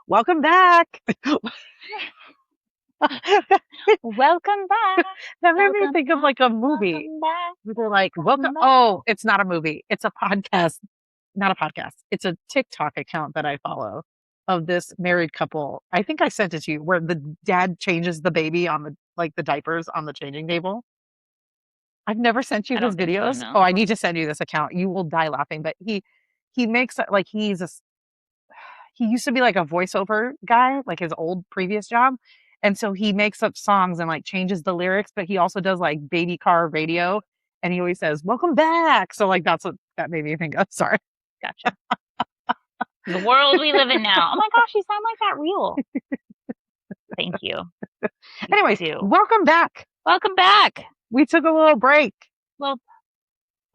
Welcome back. Welcome back. That made me Welcome think of back. like a movie. Welcome back. They're like, welcome. back. Oh, it's not a movie. It's a podcast. Not a podcast. It's a TikTok account that I follow of this married couple. I think I sent it to you where the dad changes the baby on the diapers on the changing table. I've never sent you I his don't think so, videos. no. Oh, I need to send you this account. You will die laughing. But he makes it like he used to be like a voiceover guy, like his old previous job. And so he makes up songs and like changes the lyrics, but he also does like baby car radio. And he always says, welcome back. So like that's what that made me think of. Sorry. Gotcha. The world we live in now. Oh my gosh, you sound like that real. Thank you. Anyways, welcome back. Welcome back. We took a little break. Well, a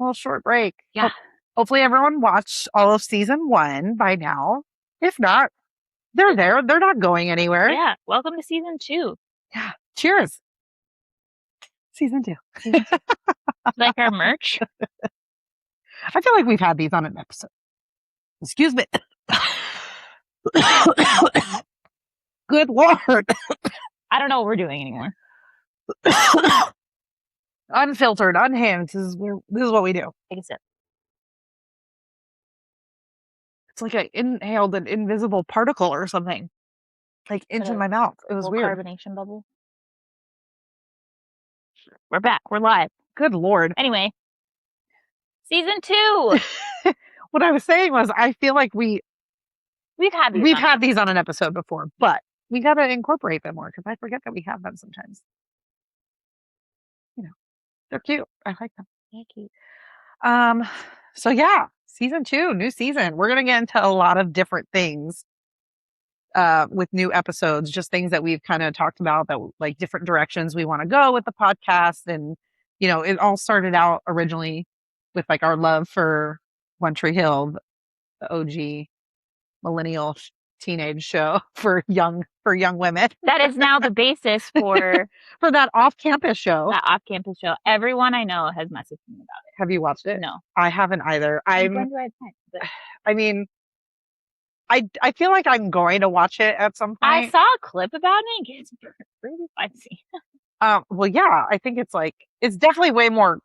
little short break. Yeah. Hopefully everyone watched all of season 1 by now. If not, they're there. They're not going anywhere. Yeah. Welcome to season 2. Yeah. Cheers. Season 2. Like our merch? I feel like we've had these on an episode. Excuse me. Good Lord. I don't know what we're doing anymore. Unfiltered, unhinged. This is what we do. Take a sip. It's like I inhaled an invisible particle or something. Like into my mouth. It was weird. Carbonation bubble. We're back. We're live. Good Lord. Anyway. Season 2. What I was saying was I feel like we've had these on an episode before, but we got to incorporate them more because I forget that we have them sometimes. You know, they're cute. I like them. They're cute. So yeah, season 2, new season. We're going to get into a lot of different things with new episodes, just things that we've kind of talked about that like different directions we want to go with the podcast. And, you know, it all started out originally with like our love for One Tree Hill, the OG millennial teenage show for young women. That is now the basis for that off-campus show. Everyone I know has messaged me about it. Have you watched it? No, I haven't either. When do I have time? But I mean, I feel like I'm going to watch it at some point. I saw a clip about it. It's pretty spicy. Well, yeah, I think it's definitely way more,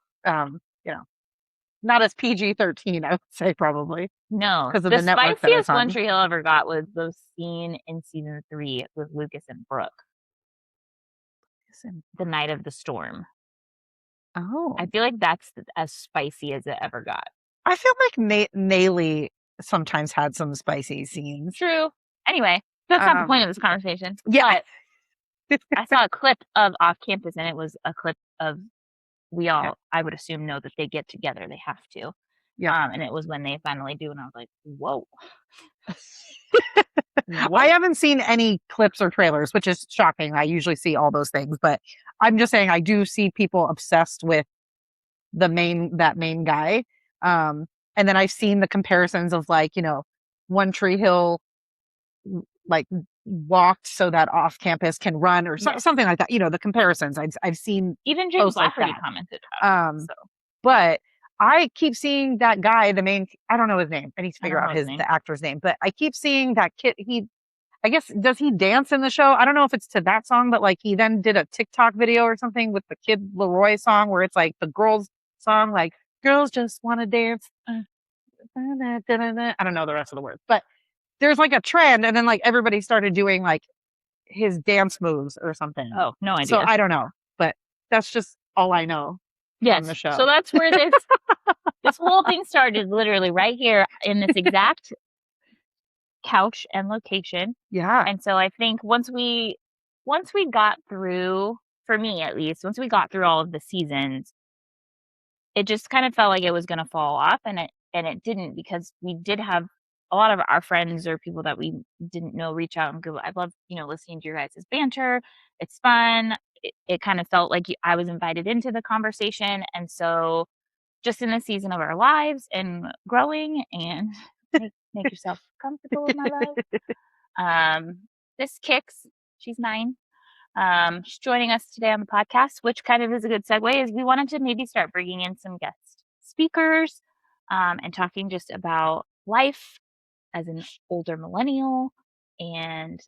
not as PG-13, I would say probably. No, because of the network that it's on. One Tree Hill ever got was the scene in season 3 with Lucas and Brooke. The night of the storm. Oh. I feel like that's as spicy as it ever got. I feel like Naylee sometimes had some spicy scenes. True. Anyway, that's not the point of this conversation. Yeah. But I saw a clip of Off Campus, and it was a clip of I would assume, know that they get together. They have to. Yeah. And it was when they finally do, and I was like, whoa. I haven't seen any clips or trailers, which is shocking. I usually see all those things, but I'm just saying I do see people obsessed with that main guy. And then I've seen the comparisons of like, you know, One Tree Hill like walked so that off campus can run or something like that. You know, the comparisons I've seen. Even James Lafferty commented about it. But I keep seeing that guy, the main, I don't know his name. I need to figure out the actor's name, but I keep seeing that kid. I guess, does he dance in the show? I don't know if it's to that song, but like he then did a TikTok video or something with the Kid Leroy song where it's like the girls song, like girls just want to dance. I don't know the rest of the words, but there's like a trend. And then like everybody started doing like his dance moves or something. Oh, no idea. So I don't know, but that's just all I know. Yes. From the show. So that's where this whole thing started, literally right here in this exact couch and location. Yeah. And so I think once we got through, for me at least, once we got through all of the seasons, it just kind of felt like it was going to fall off, and it didn't, because we did have a lot of our friends or people that we didn't know reach out and go, I love, listening to your guys' banter. It's fun. It kind of felt like I was invited into the conversation. And so just in the season of our lives and growing and make yourself comfortable in my life. This Kix, she's 9. She's joining us today on the podcast, which kind of is a good segue, is we wanted to maybe start bringing in some guest speakers and talking just about life as an older millennial and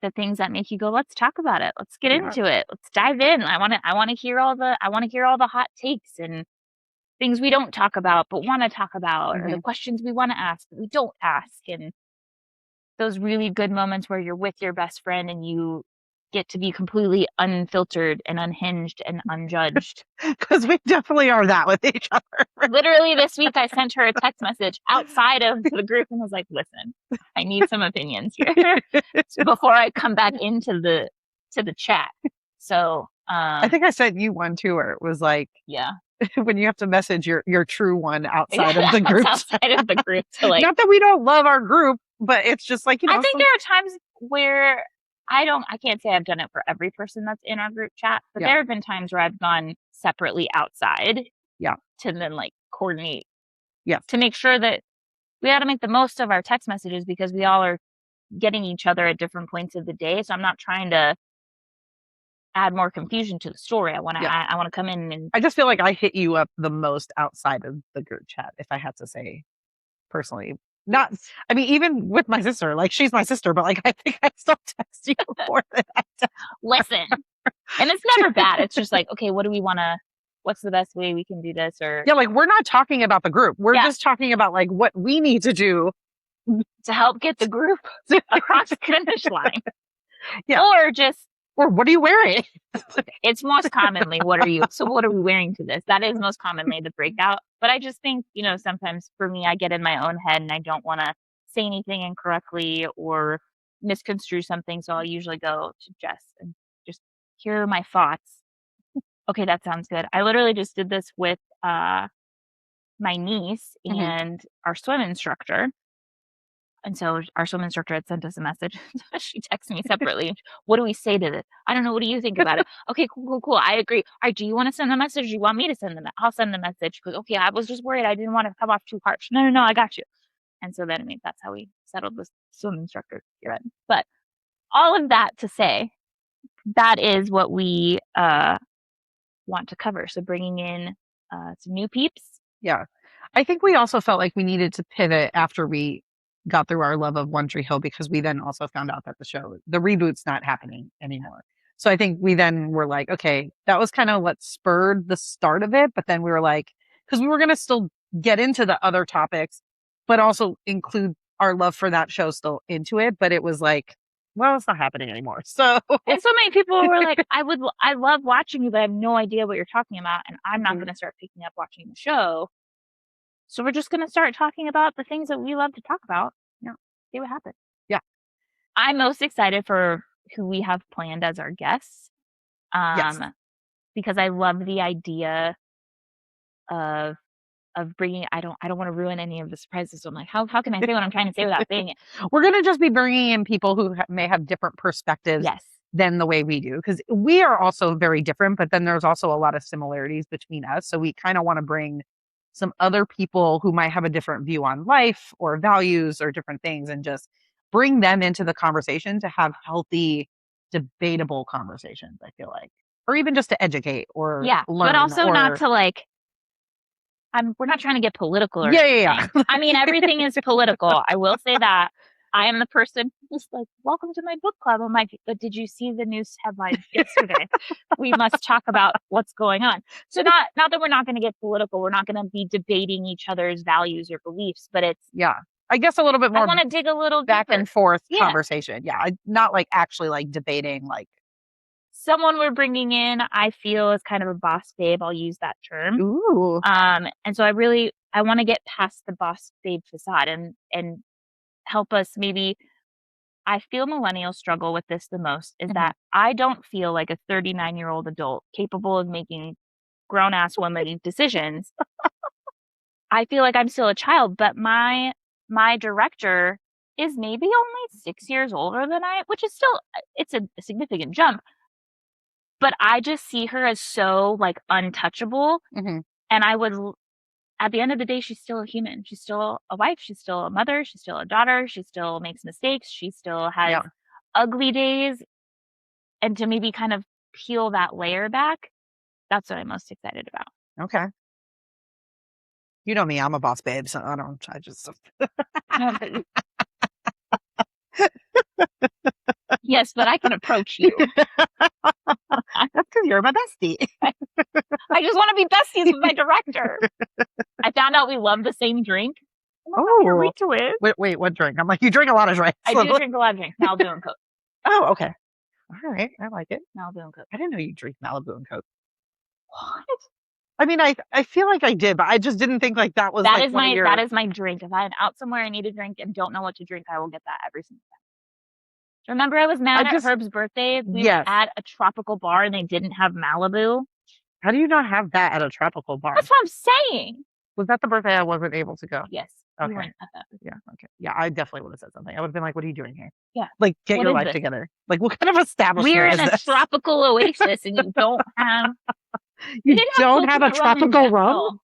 the things that make you go, let's talk about it. Let's get into it. Let's dive in. I want to hear all the hot takes and things we don't talk about but want to talk about, or the questions we want to ask but we don't ask, and those really good moments where you're with your best friend and you get to be completely unfiltered and unhinged and unjudged. Because we definitely are that with each other. Literally this week I sent her a text message outside of the group and was like, listen, I need some opinions here before I come back into the chat. So I think I sent you one too, where it was like, yeah, when you have to message your true one outside of the group. Outside of the group. So like, not that we don't love our group, but it's just like, I think there are times where I can't say I've done it for every person that's in our group chat, but there have been times where I've gone separately outside. Yeah. To then like coordinate. Yeah. To make sure that we got to make the most of our text messages, because we all are getting each other at different points of the day. So I'm not trying to add more confusion to the story. I want to come in and I just feel like I hit you up the most outside of the group chat, if I had to say personally. Not, I mean, even with my sister, like she's my sister, but like I think I still text you more than I text. Listen. And it's never bad. It's just like, okay, what's the best way we can do this? Or yeah, like we're not talking about the group. We're just talking about like what we need to do to help get the group across the finish line. Yeah. Or what are you wearing? It's most commonly, what are we wearing to this? That is most commonly the breakout. But I just think, sometimes for me, I get in my own head and I don't want to say anything incorrectly or misconstrue something. So I'll usually go to Jess and just hear my thoughts. Okay, that sounds good. I literally just did this with my niece and our swim instructor. And so our swim instructor had sent us a message. She texted me separately. What do we say to this? I don't know. What do you think about it? Okay, cool. I agree. All right, do you want to send the message? Do you want me to send the I'll send the message. Because, okay, I was just worried. I didn't want to come off too harsh. No, I got you. And so then, that's how we settled this swim instructor. But all of that to say, that is what we want to cover. So bringing in some new peeps. Yeah. I think we also felt like we needed to pivot after we got through our love of One Tree Hill, because we then also found out that the reboot's not happening anymore. So I think we then were like, okay, that was kind of what spurred the start of it. But then we were like, because we were going to still get into the other topics, but also include our love for that show still into it. But it was like, well, it's not happening anymore. So, and so many people were like, I love watching you, but I have no idea what you're talking about. And I'm not going to start picking up watching the show. So we're just going to start talking about the things that we love to talk about. See what happens. Yeah. I'm most excited for who we have planned as our guests. Yes. Because I love the idea of bringing, I don't want to ruin any of the surprises. So I'm like, how can I say what I'm trying to say without saying it? We're going to just be bringing in people who may have different perspectives than the way we do. Because we are also very different, but then there's also a lot of similarities between us. So we kind of want to bring some other people who might have a different view on life or values or different things, and just bring them into the conversation to have healthy, debatable conversations, I feel like. Or even just to educate or learn. But also not to like, we're not trying to get political or anything. I mean, everything is political. I will say that. I am the person who's like, welcome to my book club. I'm like, but did you see the news headlines yesterday? We must talk about what's going on. So not that we're not going to get political. We're not going to be debating each other's values or beliefs, but it's, I guess a little bit more. I want to dig a little back deeper. And forth conversation. Not like actually like debating, like someone we're bringing in, I feel is kind of a boss babe. I'll use that term. Ooh. And so I want to get past the boss babe facade and help us. Maybe I feel millennials struggle with this the most, is that I don't feel like a 39-year-old adult capable of making grown ass woman decisions. I feel like I'm still a child, but my director is maybe only 6 years older than which is still, it's a significant jump. But I just see her as so like untouchable. And I would, at the end of the day, she's still a human. She's still a wife. She's still a mother. She's still a daughter. She still makes mistakes. She still has ugly days. And to maybe kind of peel that layer back, that's what I'm most excited about. Okay. You know me, I'm a boss babe, so I just. Yes, but I can approach you. That's because you're my bestie. I just want to be besties with my director. I found out we love the same drink. Oh, wait, what drink? I'm like, you drink a lot of drinks. I do drink a lot of drinks. Malibu and Coke. Oh, okay. All right, I like it. Malibu and Coke. I didn't know you drink Malibu and Coke. What? I mean, I feel like I did, but I just didn't think like that was that is my drink. If I'm out somewhere, I need a drink and don't know what to drink, I will get that every single time. Remember, I was mad at Herb's birthday. We were at a tropical bar and they didn't have Malibu. How do you not have that at a tropical bar? That's what I'm saying. Was that the birthday I wasn't able to go? Yes. Okay. We went at that. Yeah. Okay. Yeah, I definitely would have said something. I would have been like, "What are you doing here? Yeah. Like, get your life together. Like, what kind of establishment We're is in a this? tropical oasis, and you don't have. You don't have a tropical rum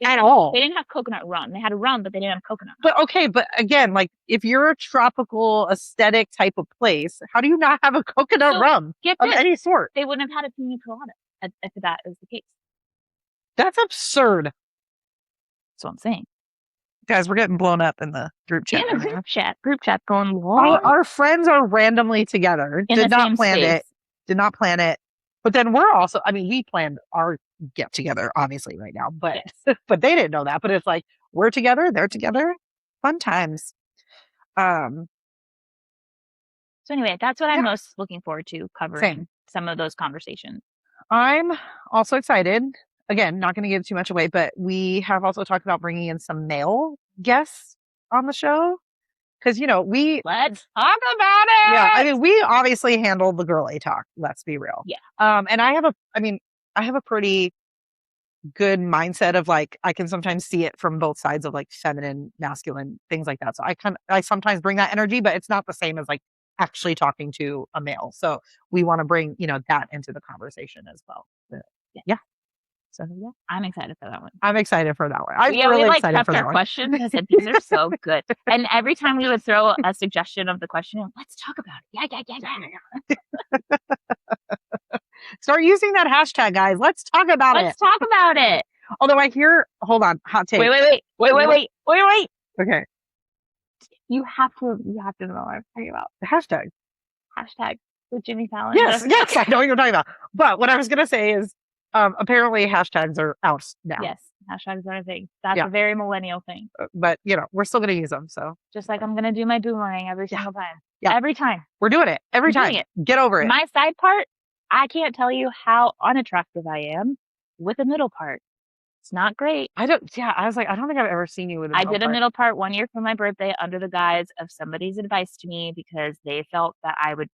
at all. They didn't have coconut rum. They had a rum, but they didn't have coconut. But okay, but again, like if you're a tropical aesthetic type of place, how do you not have a coconut rum of any sort? They wouldn't have had a pina colada if that is the case. That's absurd. That's what I'm saying. Guys, we're getting blown up in the group chat. In the group chat going long. Our friends are randomly together. Did not plan it. But then we're also, I mean, we planned our get together, obviously, right now, but but they didn't know that. But it's like we're together, they're together, fun times. So anyway, that's what I'm most looking forward to covering. Some of those conversations. I'm also excited. Again, not going to give too much away, but we have also talked about bringing in some male guests on the show. Because, you know, let's talk about it. Yeah. I mean, we obviously handle the girly talk. Let's be real. Yeah. And I have a pretty good mindset of like, I can sometimes see it from both sides of like feminine, masculine, things like that. So I sometimes bring that energy, but it's not the same as like actually talking to a male. So we want to bring, you know, that into the conversation as well. Yeah. So yeah, I'm excited for that one. I'm excited for that one. I'm really excited for that one. Questions. I said these are so good. And every time we would throw a suggestion of the question, let's talk about it. Yeah. Start using that hashtag, guys. Let's talk about it. Let's talk about it. Although I hear, hold on, hot take. Wait. Okay. You have to know what I'm talking about. The hashtag. Hashtag with Jimmy Fallon. Yes, I know what you're talking about. But what I was gonna say is, apparently hashtags are out now. Yes, hashtags are a thing. That's a very millennial thing. But you know, we're still gonna use them. So just like I'm gonna do my boomerang every single time. Yeah, every time. We're doing it every time. Get over it. My side part, I can't tell you how unattractive I am with the middle part. It's not great. I was like, I don't think I've ever seen you with a middle part. I did a middle part one year for my birthday under the guise of somebody's advice to me because they felt that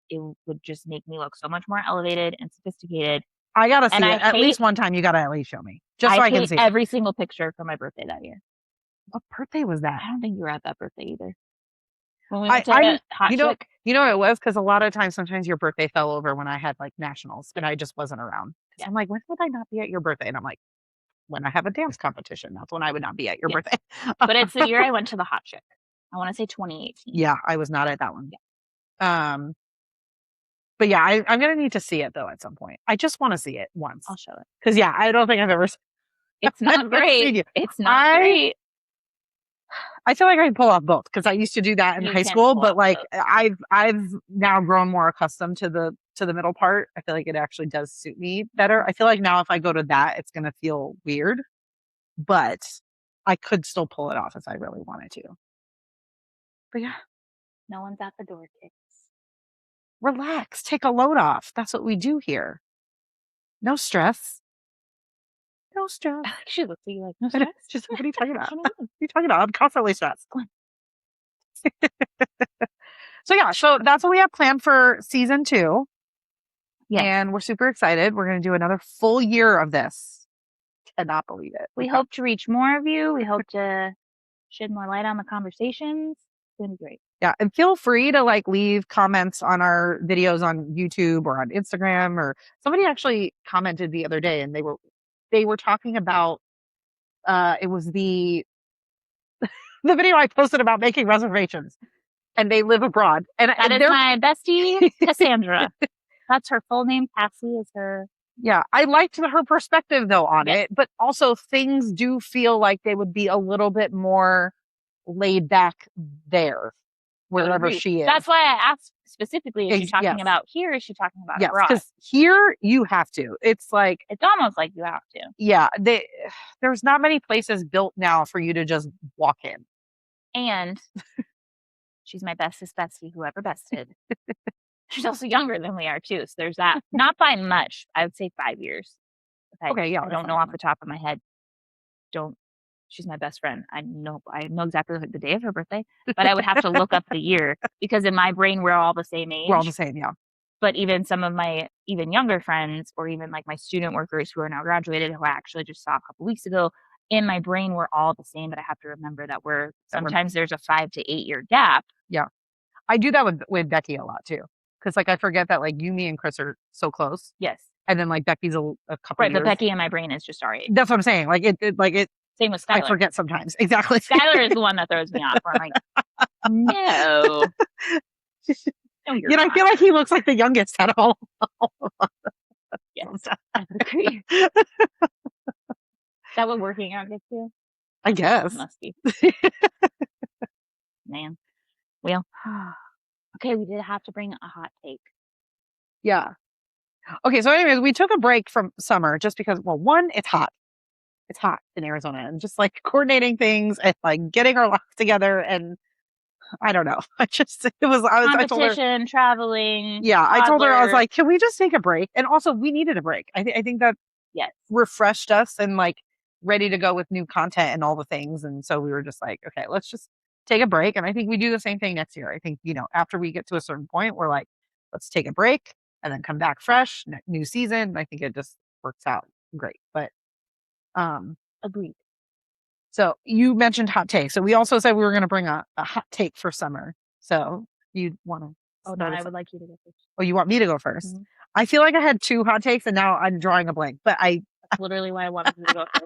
it would just make me look so much more elevated and sophisticated. I gotta see it. At least one time you gotta at least show me. Just so I can see every single picture for my birthday that year. What birthday was that? I don't think you were at that birthday either. When we went to you know what it was? Because a lot of times, sometimes your birthday fell over when I had like nationals and I just wasn't around. Yeah. I'm like, when would I not be at your birthday? And I'm like, when I have a dance competition, that's when I would not be at your birthday. But it's the year I went to the hot chick. I want to say 2018. Yeah, I was not at that one. Yeah. But yeah, I'm going to need to see it though at some point. I just want to see it once. I'll show it. Because yeah, I don't think I've ever. It's not great. It's not great. I feel like I can pull off both because I used to do that in high school, but like I've now grown more accustomed to the middle part. I feel like it actually does suit me better. I feel like now if I go to that, it's going to feel weird, but I could still pull it off if I really wanted to. But yeah. No one's at the door, kids. Relax. Take a load off. That's what we do here. No stress. No stress. She looks at you like, no stress? Just, what are you talking about? What are you talking about? I'm constantly stressed. So yeah, so that's what we have planned for season 2. Yeah. And we're super excited. We're going to do another full year of this. Cannot believe it. We hope to reach more of you. We hope to shed more light on the conversations. It's going to be great. Yeah. And feel free to like leave comments on our videos on YouTube or on Instagram, or somebody actually commented the other day and they were talking about, it was the video I posted about making reservations, and they live abroad. And that is my bestie, Cassandra. That's her full name. Cassie is her. Yeah. I liked her perspective though on it, but also things do feel like they would be a little bit more laid back there. wherever she is. That's why I asked specifically, is she talking about here? Or is she talking about abroad? Because here you have to. It's like, it's almost like you have to. Yeah. There's not many places built now for you to just walk in. And she's my bestest bestie who ever bested. She's also younger than we are too. So there's that. Not by much. I would say 5 years. Okay. Yeah. I don't know off the top of my head. She's my best friend. I know exactly the day of her birthday, but I would have to look up the year because in my brain, we're all the same age. We're all the same. Yeah. But even some of my even younger friends, or even like my student workers who are now graduated, who I actually just saw a couple weeks ago, in my brain, we're all the same. But I have to remember that sometimes there's a 5 to 8 year gap. Yeah. I do that with Becky a lot too. Cause like, I forget that like you, me and Chris are so close. Yes. And then like Becky's a couple years. But Becky in my brain is just our age. That's what I'm saying. Like it same with Skylar. I forget sometimes. Exactly. Skylar is the one that throws me off. Where I'm like, no. No, I feel like he looks like the youngest out of all of us. Yes, I agree. Is that what working out gets you? I guess. Must be. Man. Well, okay, we did have to bring a hot take. Yeah. Okay, so anyways, we took a break from summer just because, well, one, it's hot. It's hot in Arizona, and just like coordinating things and like getting our lives together, and I don't know. I told her, traveling. Yeah, toddler. I told her, I was like, can we just take a break? And also, we needed a break. I think that refreshed us and like ready to go with new content and all the things. And so we were just like, okay, let's just take a break. And I think we do the same thing next year. I think, after we get to a certain point, we're like, let's take a break and then come back fresh, new season. I think it just works out great. But agreed. So you mentioned hot take. So we also said we were going to bring a hot take for summer. So you want to? Oh no, I would like you to go first. Oh, you want me to go 1st? Mm-hmm. I feel like I had 2 hot takes and now I'm drawing a blank. But that's literally why I wanted you to go first.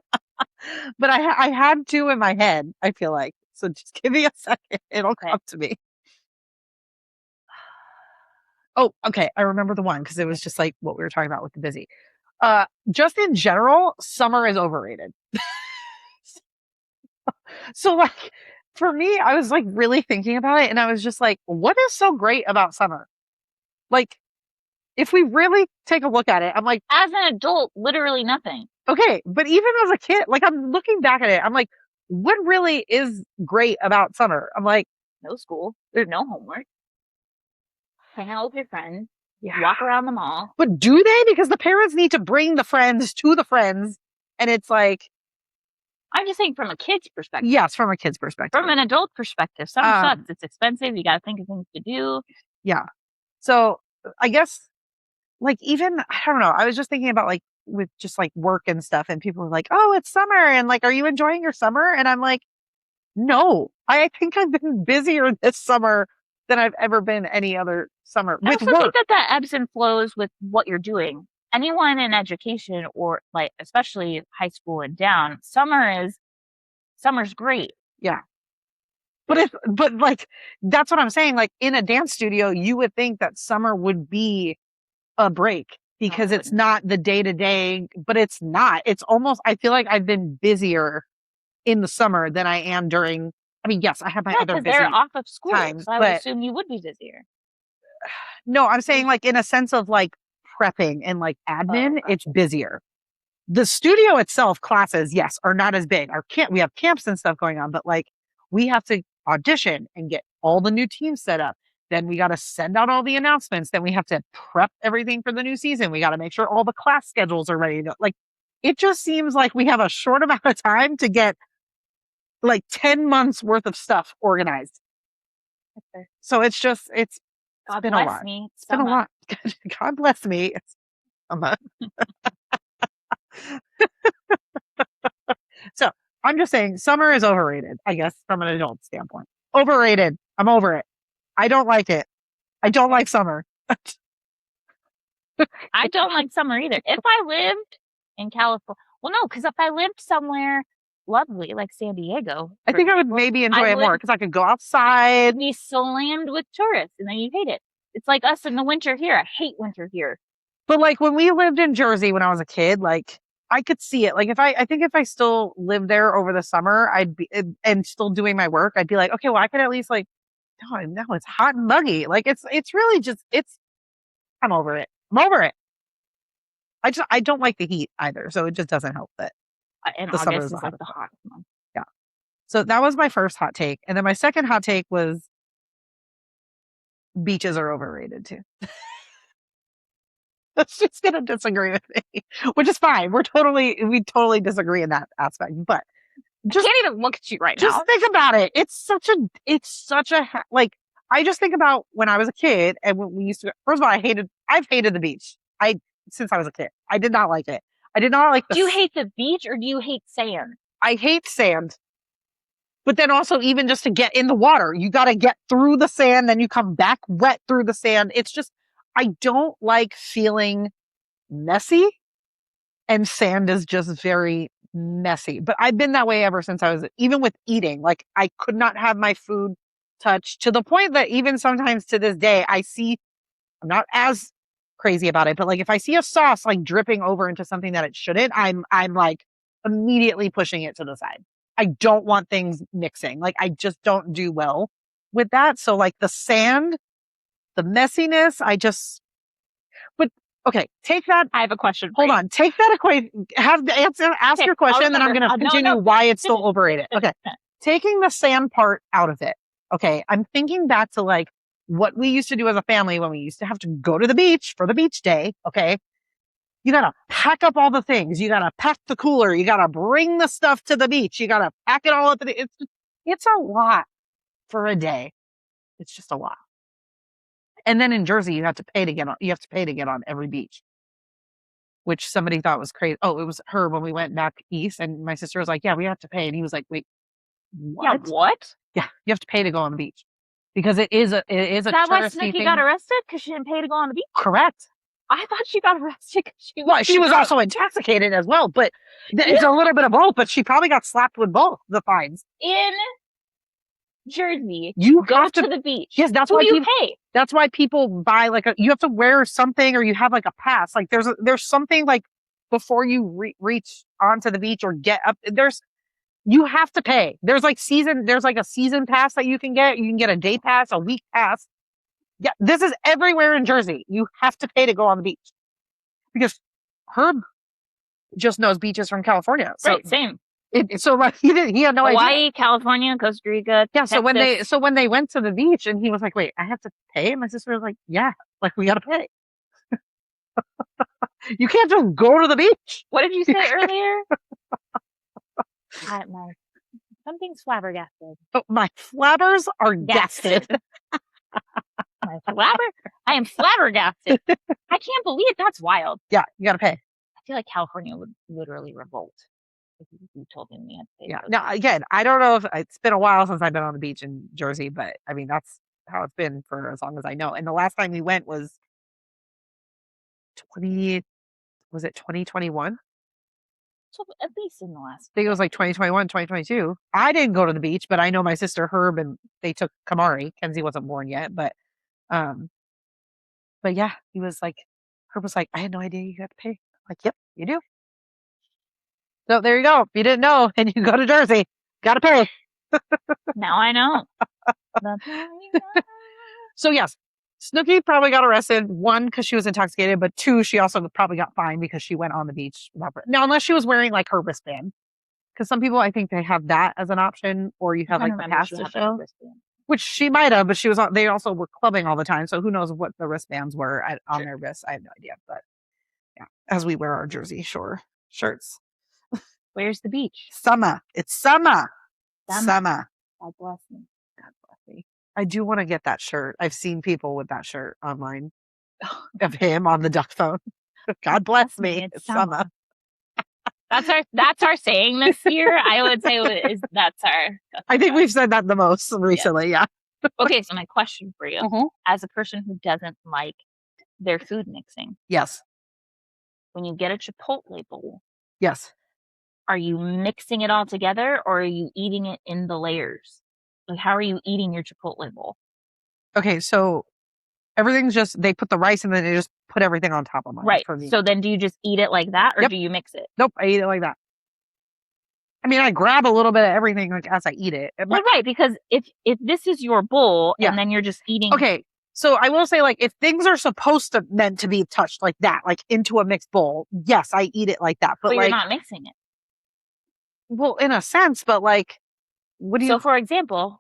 But I had 2 in my head. I feel like, so just give me a second. It'll come to me. Oh, okay. I remember the one because it was just like what we were talking about with the busy. Just in general, summer is overrated. So like for me, I was like really thinking about it and I was just like, what is so great about summer? Like if we really take a look at it, I'm like, as an adult, literally nothing. Okay. But even as a kid, like I'm looking back at it, I'm like, what really is great about summer? I'm like, no school. There's no homework. Hang out with your friends. Walk around the mall. But do they? Because the parents need to bring the friends to the friends. And it's like, I'm just saying from a kid's perspective. Yes, from a kid's perspective. From an adult perspective, summer sucks. It's expensive. You got to think of things to do. Yeah. So I guess like even, I don't know. I was just thinking about like with just like work and stuff and people were like, oh, it's summer. And like, are you enjoying your summer? And I'm like, no, I think I've been busier this summer than I've ever been any other summer with work. I think that ebbs and flows with what you're doing. Anyone in education or like, especially high school and down, summer's great. Yeah. But like, that's what I'm saying. Like in a dance studio, you would think that summer would be a break because it's not the day to day, but it's not. It's almost, I feel like I've been busier in the summer than I am during, I mean, yes, I have my other busy they're off of school. times, so I would assume you would be busier. No, I'm saying like in a sense of like prepping and like admin, it's busier. The studio itself, classes, yes, are not as big. We have camps and stuff going on, but like we have to audition and get all the new teams set up. Then we got to send out all the announcements. Then we have to prep everything for the new season. We got to make sure all the class schedules are ready to like, it just seems like we have a short amount of time to get like 10 months worth of stuff organized. Okay. So it's been a lot. It's been a lot. God bless me. It's So I'm just saying summer is overrated, I guess, from an adult standpoint. Overrated. I'm over it. I don't like it. I don't like summer. I don't like summer either. If I lived in California, well, no, because if I lived somewhere lovely like San Diego, I think I would maybe enjoy it more because I could go outside. Be slammed with tourists, and then you hate it. It's like us in the winter here. I hate winter here. But like when we lived in Jersey when I was a kid, like I could see it. Like I think if I still lived there over the summer, I'd be and still doing my work, I'd be like, okay, well, I could at least like no, it's hot and muggy. Like it's really just, I'm over it. I'm over it. I don't like the heat either. So it just doesn't help that And the summer August is is like the hottest month. Yeah. So that was my first hot take. And then my second hot take was beaches are overrated too. That's just going to disagree with me, which is fine. We totally disagree in that aspect, but I can't even look at you right now. Just think about it. It's such a, like, I just think about when I was a kid and when we used to, first of all, I've hated the beach. Since I was a kid, I did not like it. I did not like Do you hate the beach or do you hate sand? I hate sand. But then also, even just to get in the water, you got to get through the sand, then you come back wet through the sand. It's just, I don't like feeling messy, and sand is just very messy. But I've been that way ever since even with eating, like I could not have my food touched, to the point that even sometimes to this day, I'm not as crazy about it, but like if I see a sauce like dripping over into something that it shouldn't, I'm like immediately pushing it to the side. I don't want things mixing. Like I just don't do well with that. So like the sand, the messiness, but okay, take that. I have a question. Hold on. Take that equation. Ask your question, then I'm going to continue why it's still overrated. Okay. Taking the sand part out of it. Okay. I'm thinking back to like what we used to do as a family when we used to have to go to the beach for the beach day. Okay. You got to pack up all the things. You got to pack the cooler. You got to bring the stuff to the beach. You got to pack it all up. It's a lot for a day. It's just a lot. And then in Jersey, you have to pay to get on every beach, which somebody thought was crazy. Oh, it was her when we went back east, and my sister was like, yeah, we have to pay. And he was like, wait, what? Yeah, what? Yeah, you have to pay to go on the beach because it is a Is that why Snooki got arrested? Because she didn't pay to go on the beach? Correct. I thought she got arrested because she was also intoxicated as well, but it's a little bit of both, but she probably got slapped with both the fines. In Jersey, you go to the beach. Yes, that's why you pay. That's why people buy you have to wear something, or you have like a pass. Like there's something like before you reach onto the beach or get up. You have to pay. There's like a season pass that you can get. You can get a day pass, a week pass. Yeah, this is everywhere in Jersey. You have to pay to go on the beach because Herb just knows beaches from California. So, right, same. So like he had no idea. Hawaii, California, Costa Rica. Yeah. Texas. So when they went to the beach and he was like, wait, I have to pay? And my sister was like, yeah, like we got to pay. You can't just go to the beach. What did you say earlier? Something's flabbergasted. Oh, my flabbers are gasted. I am flabbergasted. I can't believe that's wild. Yeah, you got to pay. I feel like California would literally revolt if you told me we had to pay. Yeah. Now, again, I don't know if it's been a while since I've been on the beach in Jersey, but I mean, that's how it's been for as long as I know. And the last time we went was 2021? So at least in the last. I think it was like 2021, 2022. I didn't go to the beach, but I know my sister Herb and they took Kamari. Kenzie wasn't born yet, but yeah, Herb was like, I had no idea you had to pay. I'm like, yep, you do. So there you go. If you didn't know and you go to Jersey, got to pay. Now I know. So yes, Snooki probably got arrested, 1, because she was intoxicated, but 2, she also probably got fined because she went on the beach. Now, unless she was wearing like her wristband, because some people, I think they have that as an option, or you have like the pass to show, which she might have, but they also were clubbing all the time. So who knows what the wristbands were on their wrists. I have no idea, but yeah, as we wear our Jersey Shore shirts. Where's the beach? Summer. It's summer. Summer. God bless me. God bless me. I do want to get that shirt. I've seen people with that shirt online of him on the duck phone. God bless me. It's summer. That's our saying this year. I would say I think we've said that the most recently. Yeah. Okay. So my question for you, as a person who doesn't like their food mixing. Yes. When you get a Chipotle bowl. Yes. Are you mixing it all together or are you eating it in the layers? Like, how are you eating your Chipotle bowl? Okay, so everything's they put the rice and then they just put everything on top of mine. Right. So then do you just eat it like that or do you mix it? Nope, I eat it like that. I mean, I grab a little bit of everything like as I eat it. Well, right, because if this is your bowl and then you're just eating. Okay, so I will say, like, if things are supposed to meant to be touched like that, like into a mixed bowl, yes, I eat it like that. But you're like, not mixing it. Well, in a sense, but like, what do you? So, for example,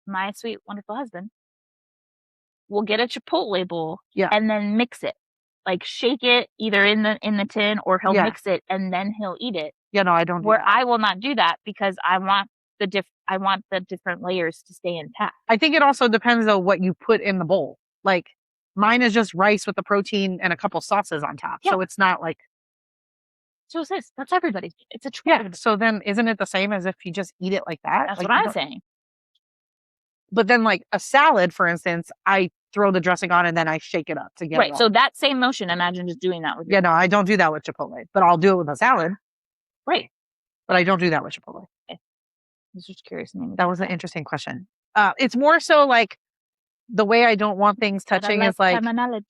my sweet, wonderful husband will get a Chipotle bowl and then mix it, like shake it either in the tin or he'll mix it and then he'll eat it. Yeah, no, I don't. Where I will not do that because I want the different layers to stay intact. I think it also depends on what you put in the bowl. Like mine is just rice with the protein and a couple sauces on top, so it's not like. So that's everybody. It's a choice. Yeah. So then, isn't it the same as if you just eat it like that? That's like, what I'm saying. But then, like a salad, for instance, I throw the dressing on and then I shake it up to get it all. So that same motion, imagine just doing that with. Yeah, no, I don't do that with Chipotle, but I'll do it with a salad. Right. But I don't do that with Chipotle. Okay. I was just curious. That was an interesting question. It's more so like the way I don't want things touching is like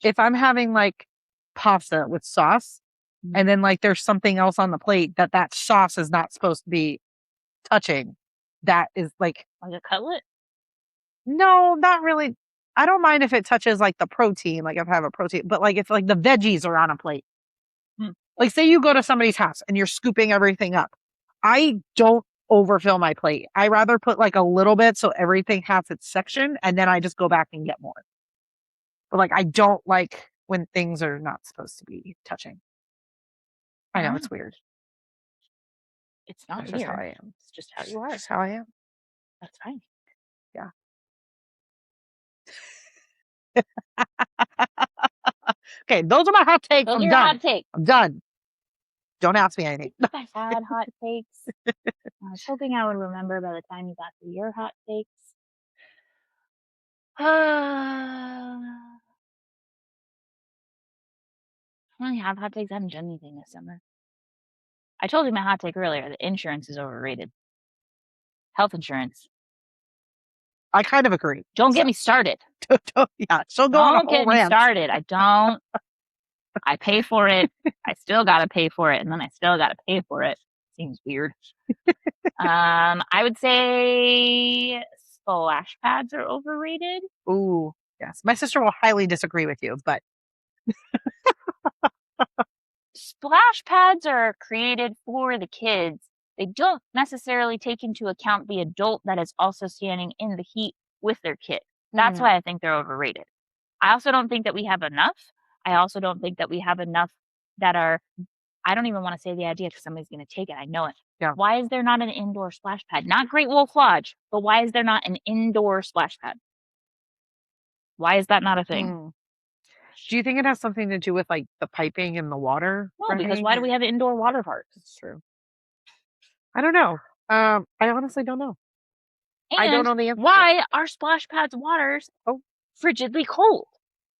if I'm having like pasta with sauce and then like there's something else on the plate that sauce is not supposed to be touching. That is like a cutlet? No, not really. I don't mind if it touches like the protein, like if I have a protein, but like if like the veggies are on a plate. Like say you go to somebody's house and you're scooping everything up. I don't overfill my plate. I rather put like a little bit so everything has its section and then I just go back and get more. But like I don't like when things are not supposed to be touching. I know it's weird. It's not That's weird. Just how I am. It's just how you are. That's how I am. That's fine. Yeah. Okay, those are my hot takes. Those are your hot takes. I'm done. Don't ask me anything. I had hot takes. I was hoping I would remember by the time you got to your hot takes. I don't really have hot takes. I haven't done anything this summer. I told you my hot take earlier that insurance is overrated. Health insurance. I kind of agree. Don't get me started. Yeah, she'll go on a whole Don't get me started. I don't. I pay for it. I still got to pay for it. And then I still got to pay for it. Seems weird. I would say splash pads are overrated. Ooh, yes. My sister will highly disagree with you, but splash pads are created for the kids. They don't necessarily take into account the adult that is also standing in the heat with their kid. That's why I think they're overrated. I also don't think that we have enough. I also don't think that we have enough that are, I don't even want to say the idea because somebody's going to take it. I know it. Yeah. Why is there not an indoor splash pad? Not Great Wolf Lodge, but why is there not an indoor splash pad? Why is that not a thing? Do you think it has something to do with like the piping and the water? No, because why do we have indoor water parks? It's true. I don't know. I honestly don't know. And I don't know the answer. Why are splash pads waters frigidly cold?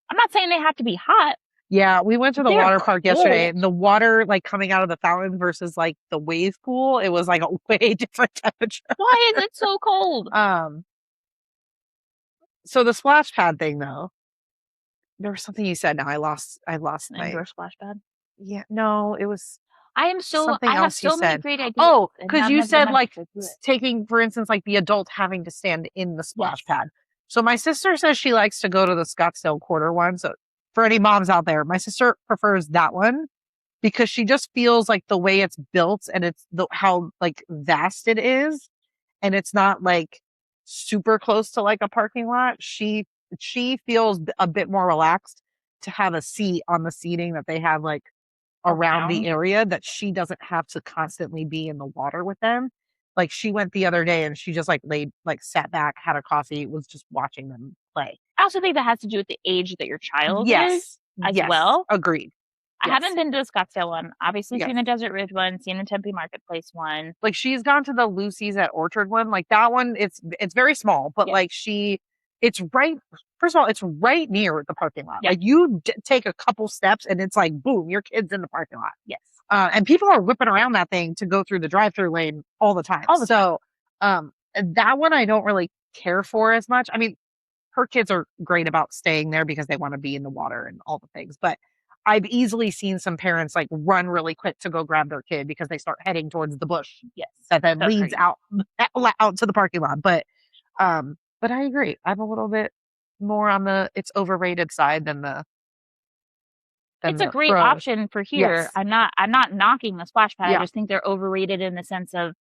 I'm not saying they have to be hot. Yeah, we went to the water park yesterday and the water like coming out of the fountain versus like the wave pool, it was like a way different temperature. Why is it so cold? So the splash pad thing though, there was something you said. Now I lost my indoor splash pad. Yeah, no, it was I have so many great ideas. Oh, because you said like taking, for instance, like the adult having to stand in the splash pad. So my sister says she likes to go to the Scottsdale Quarter one. So for any moms out there, my sister prefers that one because she just feels like the way it's built and it's how like vast it is. And it's not like super close to like a parking lot. She feels a bit more relaxed to have a seat on the seating that they have like around the area, that she doesn't have to constantly be in the water with them. Like she went the other day and she just like sat back, had a coffee, was just watching them play. I also think that has to do with the age that your child is as well. Agreed. I haven't been to the Scottsdale one. Obviously seen the Desert Ridge one, seen the Tempe Marketplace one. Like she's gone to the Lucy's at Orchard one. Like that one, it's very small, but like it's right. First of all, it's right near the parking lot. Like you take a couple steps and it's like, boom, your kid's in the parking lot. Yes. And people are whipping around that thing to go through the drive-through lane all the time. That one I don't really care for as much. I mean, her kids are great about staying there because they want to be in the water and all the things. But I've easily seen some parents like run really quick to go grab their kid because they start heading towards the bush. Yes. That then leads out to the parking lot. But I agree. I'm a little bit more on the it's overrated side than the it's a great option for here. Yes. I'm not knocking the splash pad. Yeah. I just think they're overrated in the sense of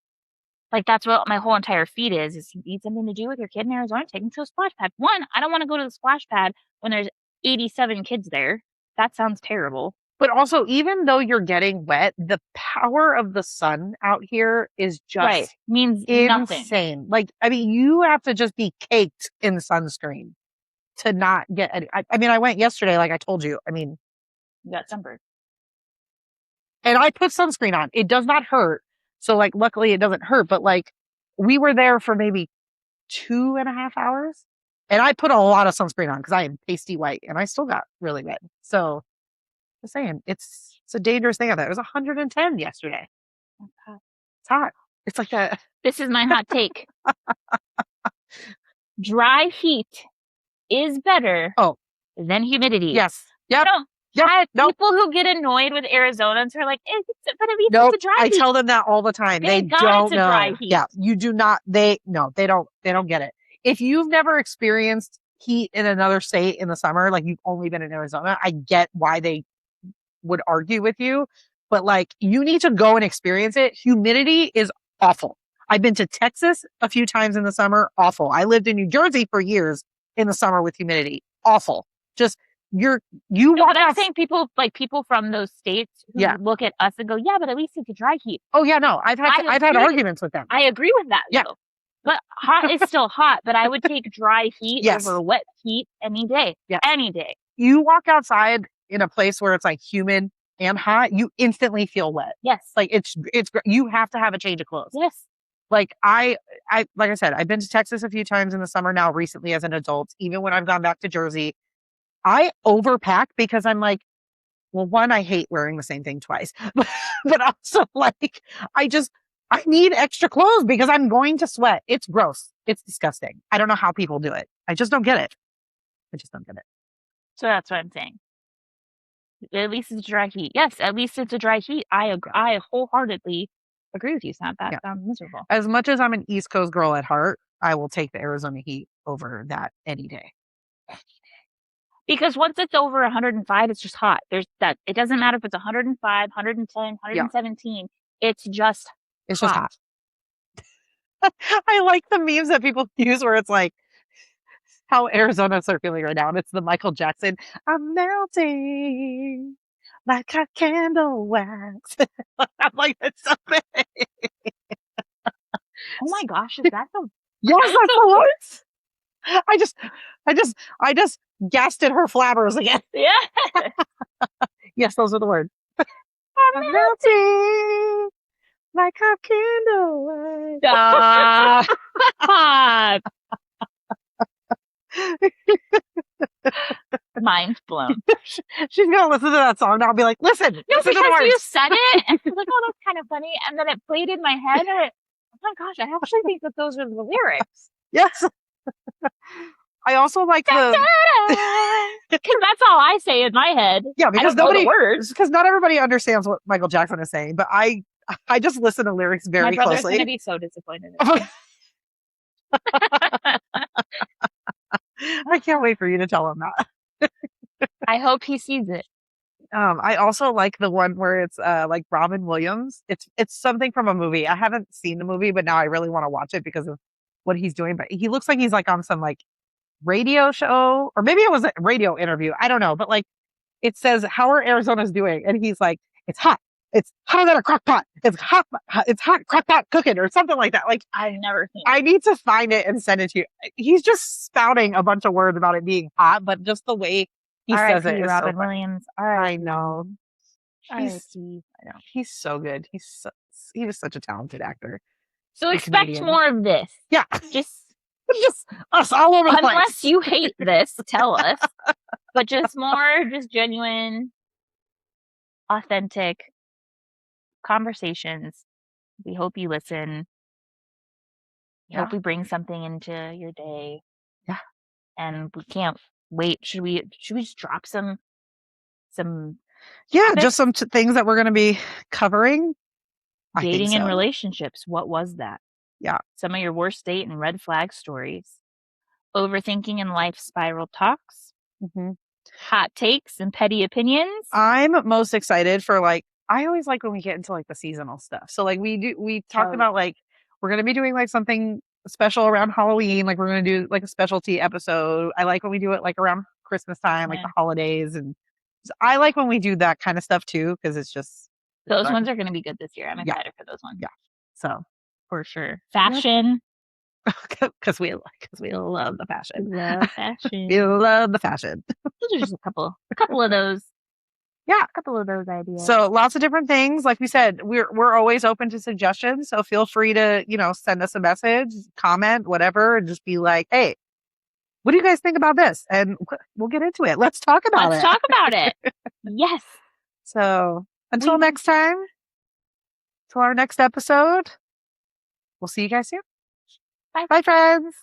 like that's what my whole entire feed is you need something to do with your kid in Arizona, take them to a splash pad. One, I don't want to go to the splash pad when there's 87 kids there. That sounds terrible. But also, even though you're getting wet, the power of the sun out here is just means insane. Nothing. Like, I mean, you have to just be caked in sunscreen to not get any. I mean, I went yesterday, like I told you. I mean, you got sunburned. And I put sunscreen on. It does not hurt. So, like, luckily it doesn't hurt. But, like, we were there for maybe 2.5 hours. And I put a lot of sunscreen on because I am pasty white and I still got really red. So, just saying, it's a dangerous thing out there. It was 110 yesterday. It's hot. It's like a. This is my hot take. Dry heat is better than humidity. Yes. Yep. People who get annoyed with Arizonans are like, it's a dry heat. I tell them that all the time. They don't know. Dry heat. Yeah, you do not. They don't get it. If you've never experienced heat in another state in the summer, like you've only been in Arizona, I get why they would argue with you, but like you need to go and experience it. Humidity is awful. I've been to Texas a few times in the summer. Awful. I lived in New Jersey for years in the summer with humidity. Awful. Just I'm saying people from those states who look at us and go, yeah, but at least it's a dry heat. Oh yeah, no, I've had arguments with them. I agree with that. Yeah. Though. But hot is still hot, but I would take dry heat over wet heat any day. Yeah. Any day. You walk outside in a place where it's like humid and hot, you instantly feel wet. Yes. Like it's you have to have a change of clothes. Yes. Like I like I said, I've been to Texas a few times in the summer now recently as an adult, even when I've gone back to Jersey. I overpack because I'm like, well, one, I hate wearing the same thing twice, but also like, I need extra clothes because I'm going to sweat. It's gross. It's disgusting. I don't know how people do it. I just don't get it. So that's what I'm saying. At least it's dry heat. Yes, at least it's a dry heat. I wholeheartedly agree with you, Sam. That sounds miserable. As much as I'm an East Coast girl at heart, I will take the Arizona heat over that any day. Because once it's over 105, it's just hot. It doesn't matter if it's 105, 110, 117. It's just hot. I like the memes that people use where it's like how Arizona's circulating right now. And it's the Michael Jackson, I'm melting like a candle wax. I'm like, that's so big. Oh my gosh, is that the yes, that's the words. I just gassed at her flabbers again. Yeah. Yes, those are the words. I'm melting like a candle. Stop. Mind blown. She's gonna listen to that song now and be like, listen. No, because you said it, and she's like, oh, that's kind of funny. And then it played in my head, and oh my gosh, I actually think that those are the lyrics. Yes. I also like the because that's all I say in my head. Yeah, because not everybody understands what Michael Jackson is saying, but I just listen to lyrics very closely. My brother's gonna be so disappointed. I can't wait for you to tell him that. I hope he sees it. I also like the one where it's like Robin Williams. It's something from a movie. I haven't seen the movie, but now I really want to watch it because of what he's doing. But he looks like he's like on some like radio show, or maybe it was a radio interview. I don't know. But like it says, how are Arizona's doing? And he's like, it's hot. It's hotter than a crock pot. It's hot crock pot cooking or something like that. Like I've never seen it. I need to find it and send it to you. He's just spouting a bunch of words about it being hot, but just the way he says it is Robin so Williams. I know. I know. He's so good. He was such a talented actor. So expect more of this. Yeah. Just us all over the place. Unless you hate this, tell us. But just more genuine, authentic conversations. We hope you listen. We hope we bring something into your day. Yeah. And we can't wait. Should we just drop some Yeah, just some things that we're going to be covering. Dating and relationships. What was that? Yeah. Some of your worst date and red flag stories. Overthinking and life spiral talks. Mm-hmm. Hot takes and petty opinions. I'm most excited for I always like when we get into the seasonal stuff. So we talked about we're going to be doing something special around Halloween. We're going to do a specialty episode. I like when we do it around Christmas time, the holidays. And I like when we do that kind of stuff too, because it's just. Those ones are going to be good this year. I'm excited for those ones. Yeah. So for sure. Fashion. Because we love the fashion. Love fashion. We love the fashion. Those are just a couple of those. Yeah. A couple of those ideas. So lots of different things. Like we said, we're always open to suggestions. So feel free to, send us a message, comment, whatever, and just be like, hey, what do you guys think about this? And we'll get into it. Let's talk about it. Let's talk about it. Yes. So until next time, till our next episode, we'll see you guys soon. Bye. Bye, friends.